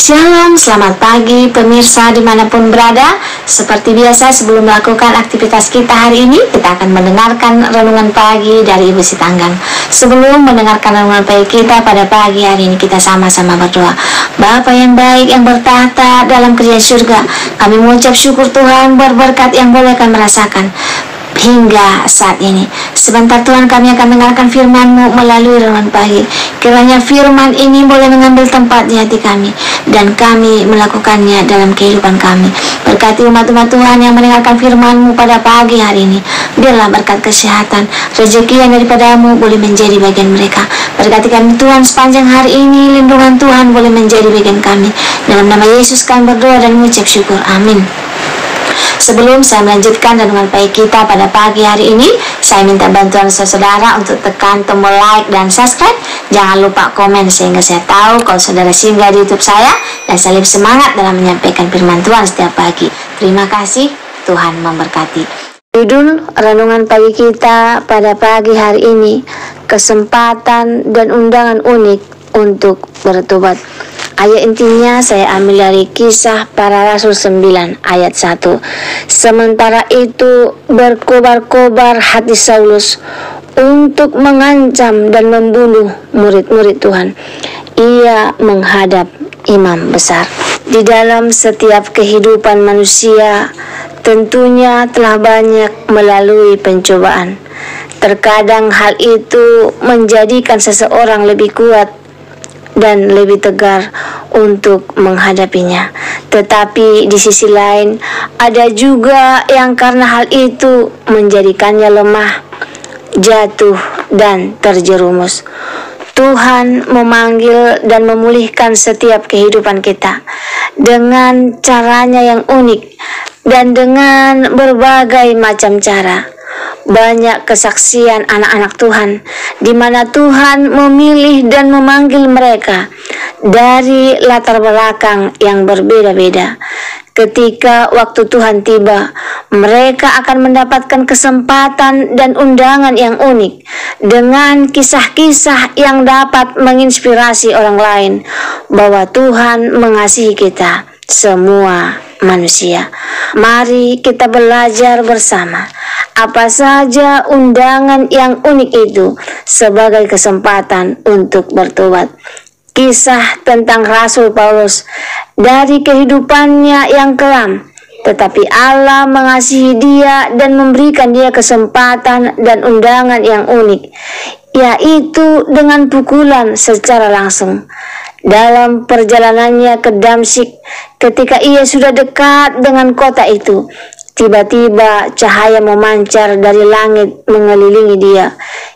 Shalom, selamat pagi pemirsa dimanapun berada. Seperti biasa sebelum melakukan aktivitas kita hari ini, kita akan mendengarkan renungan pagi dari Ibu Sitanggang. Sebelum mendengarkan renungan pagi kita pada pagi hari ini, kita sama-sama berdoa. Bapa yang baik yang bertahta dalam kerajaan surga, kami mengucap syukur Tuhan berberkat yang boleh kami rasakan hingga saat ini. Sebentar Tuhan, kami akan mendengarkan firman-Mu melalui renungan pagi. Kiranya firman ini boleh mengambil tempat di hati kami dan kami melakukannya dalam kehidupan kami. Berkati umat-umat Tuhan yang mendengarkan firman-Mu pada pagi hari ini. Biarlah berkat kesehatan, rezeki yang daripada-Mu boleh menjadi bagian mereka. Berkati kami Tuhan sepanjang hari ini, lindungan Tuhan boleh menjadi bagian kami. Dalam nama Yesus kami berdoa dan mengucap syukur. Amin. Sebelum saya melanjutkan renungan pagi kita pada pagi hari ini, saya minta bantuan saudara untuk tekan tombol like dan subscribe. Jangan lupa komen sehingga saya tahu kalau saudara singgah di YouTube saya dan saya lebih semangat dalam menyampaikan firman Tuhan setiap pagi. Terima kasih, Tuhan memberkati. Judul renungan pagi kita pada pagi hari ini, kesempatan dan undangan unik untuk bertobat. Ayat intinya saya ambil dari Kisah Para Rasul 9 ayat 1. Sementara itu berkobar-kobar hati Saulus untuk mengancam dan membunuh murid-murid Tuhan. Ia menghadap imam besar. Di dalam setiap kehidupan manusia tentunya telah banyak melalui pencobaan. Terkadang hal itu menjadikan seseorang lebih kuat dan lebih tegar untuk menghadapinya. Tetapi di sisi lain, ada juga yang karena hal itu menjadikannya lemah, jatuh, dan terjerumus. Tuhan memanggil dan memulihkan setiap kehidupan kita dengan caranya yang unik dan dengan berbagai macam cara. Banyak kesaksian anak-anak Tuhan di mana Tuhan memilih dan memanggil mereka dari latar belakang yang berbeda-beda. Ketika waktu Tuhan tiba, mereka akan mendapatkan kesempatan dan undangan yang unik dengan kisah-kisah yang dapat menginspirasi orang lain bahwa Tuhan mengasihi kita semua manusia. Mari kita belajar bersama apa saja undangan yang unik itu sebagai kesempatan untuk bertobat. Kisah tentang Rasul Paulus dari kehidupannya yang kelam, tetapi Allah mengasihi dia dan memberikan dia kesempatan dan undangan yang unik, yaitu dengan pukulan secara langsung. Dalam perjalanannya ke Damsyik, ketika ia sudah dekat dengan kota itu, tiba-tiba cahaya memancar dari langit mengelilingi dia.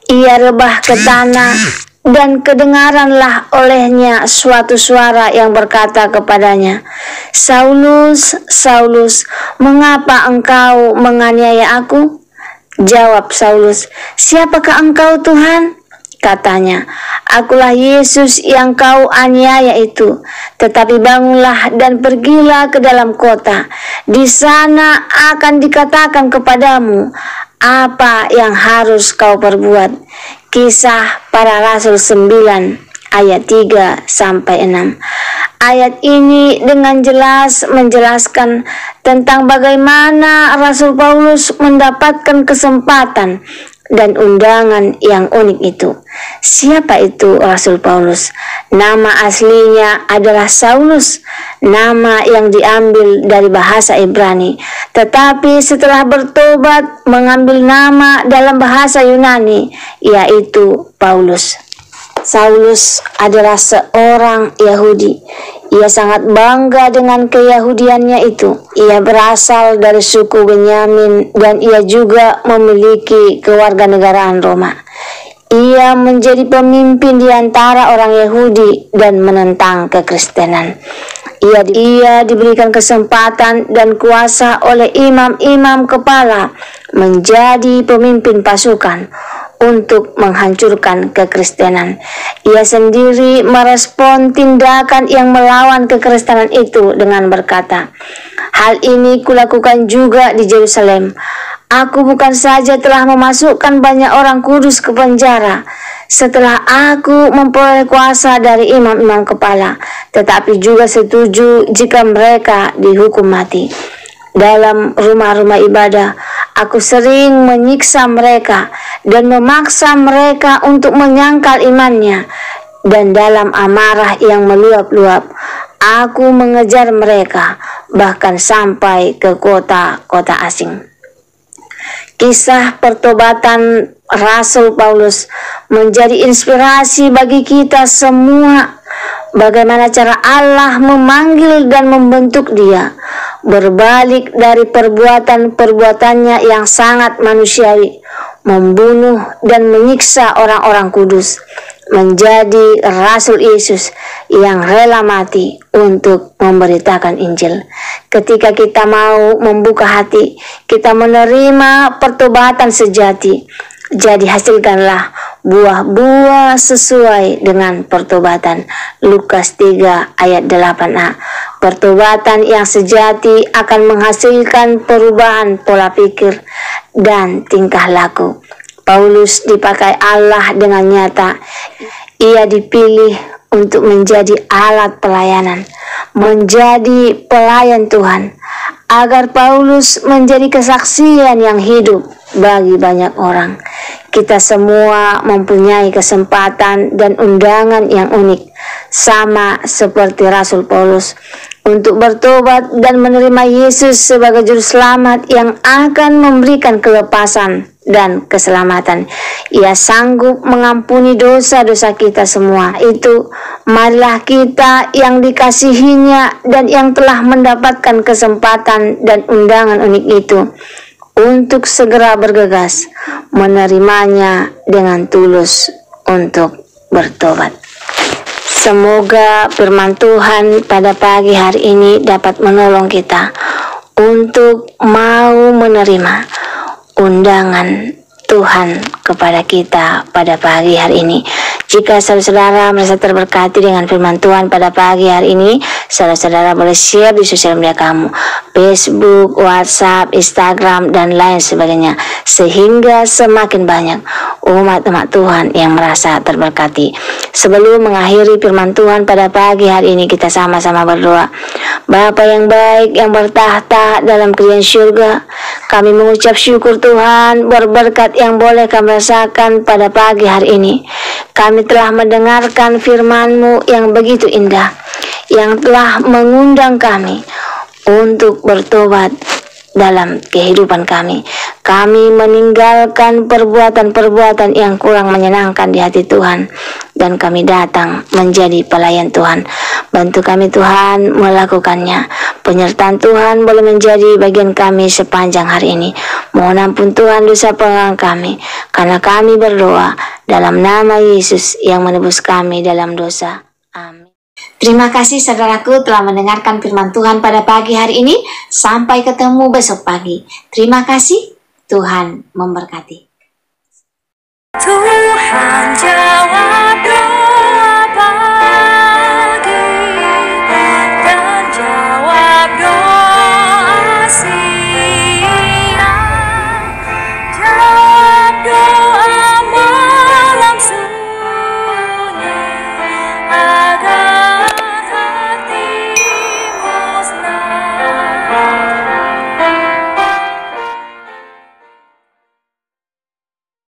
Ia rebah ke tanah dan kedengaranlah olehnya suatu suara yang berkata kepadanya, "Saulus, Saulus, mengapa engkau menganiaya aku?" Jawab Saulus, "Siapakah engkau Tuhan?" Katanya, "Akulah Yesus yang kau aniaya itu. Tetapi bangunlah dan pergilah ke dalam kota. Di sana akan dikatakan kepadamu apa yang harus kau perbuat." Kisah Para Rasul 9 ayat 3-6. Ayat ini dengan jelas menjelaskan tentang bagaimana Rasul Paulus mendapatkan kesempatan dan undangan yang unik itu. Siapa itu Rasul Paulus? Nama aslinya adalah Saulus, nama yang diambil dari bahasa Ibrani. Tetapi setelah bertobat mengambil nama dalam bahasa Yunani, yaitu Paulus. Saulus adalah seorang Yahudi. Ia sangat bangga dengan keyahudiannya itu. Ia berasal dari suku Benyamin dan ia juga memiliki kewarganegaraan Roma. Ia menjadi pemimpin di antara orang Yahudi dan menentang kekristenan. Ia diberikan kesempatan dan kuasa oleh imam-imam kepala menjadi pemimpin pasukan untuk menghancurkan kekristenan. Ia sendiri merespon tindakan yang melawan kekristenan itu dengan berkata, "Hal ini kulakukan juga di Yerusalem. Aku bukan saja telah memasukkan banyak orang kudus ke penjara, setelah aku memperoleh kuasa dari imam-imam kepala, tetapi juga setuju jika mereka dihukum mati. Dalam rumah-rumah ibadah, aku sering menyiksa mereka dan memaksa mereka untuk menyangkal imannya. Dan dalam amarah yang meluap-luap, aku mengejar mereka, bahkan sampai ke kota-kota asing. Kisah pertobatan Rasul Paulus menjadi inspirasi bagi kita semua. Bagaimana cara Allah memanggil dan membentuk dia, berbalik dari perbuatan-perbuatannya yang sangat manusiawi, membunuh dan menyiksa orang-orang kudus, menjadi Rasul Yesus yang rela mati untuk memberitakan Injil. Ketika kita mau membuka hati, kita menerima pertobatan sejati. Jadi hasilkanlah buah-buah sesuai dengan pertobatan. Lukas 3 ayat 8a. Pertobatan yang sejati akan menghasilkan perubahan pola pikir dan tingkah laku. Paulus dipakai Allah dengan nyata. Ia dipilih untuk menjadi alat pelayanan, menjadi pelayan Tuhan, agar Paulus menjadi kesaksian yang hidup bagi banyak orang. Kita semua mempunyai kesempatan dan undangan yang unik, sama seperti Rasul Paulus, untuk bertobat dan menerima Yesus sebagai juru selamat yang akan memberikan kelepasan dan keselamatan. Ia sanggup mengampuni dosa-dosa kita semua. Itu marilah kita yang dikasihinya dan yang telah mendapatkan kesempatan dan undangan unik itu untuk segera bergegas menerimanya dengan tulus untuk bertobat. Semoga firman Tuhan pada pagi hari ini dapat menolong kita untuk mau menerima undangan Tuhan kepada kita pada pagi hari ini. Jika saudara-saudara merasa terberkati dengan firman Tuhan pada pagi hari ini, saudara-saudara boleh share di sosial media kamu, Facebook, WhatsApp, Instagram, dan lain sebagainya, sehingga semakin banyak umat-umat Tuhan yang merasa terberkati. Sebelum mengakhiri firman Tuhan pada pagi hari ini, kita sama-sama berdoa. Bapa yang baik yang bertahta dalam kerajaan surga, kami mengucap syukur Tuhan berberkat yang boleh kami rasakan pada pagi hari ini. Kami telah mendengarkan firman-Mu yang begitu indah, yang telah mengundang kami untuk bertobat dalam kehidupan kami. Kami meninggalkan perbuatan-perbuatan yang kurang menyenangkan di hati Tuhan, dan kami datang menjadi pelayan Tuhan. Bantu kami Tuhan melakukannya. Penyertaan Tuhan boleh menjadi bagian kami sepanjang hari ini. Mohon ampun Tuhan dosa pelanggaran kami, karena kami berdoa dalam nama Yesus yang menebus kami dalam dosa. Amin. Terima kasih saudaraku telah mendengarkan firman Tuhan pada pagi hari ini. Sampai ketemu besok pagi. Terima kasih. Tuhan memberkati. Tuhan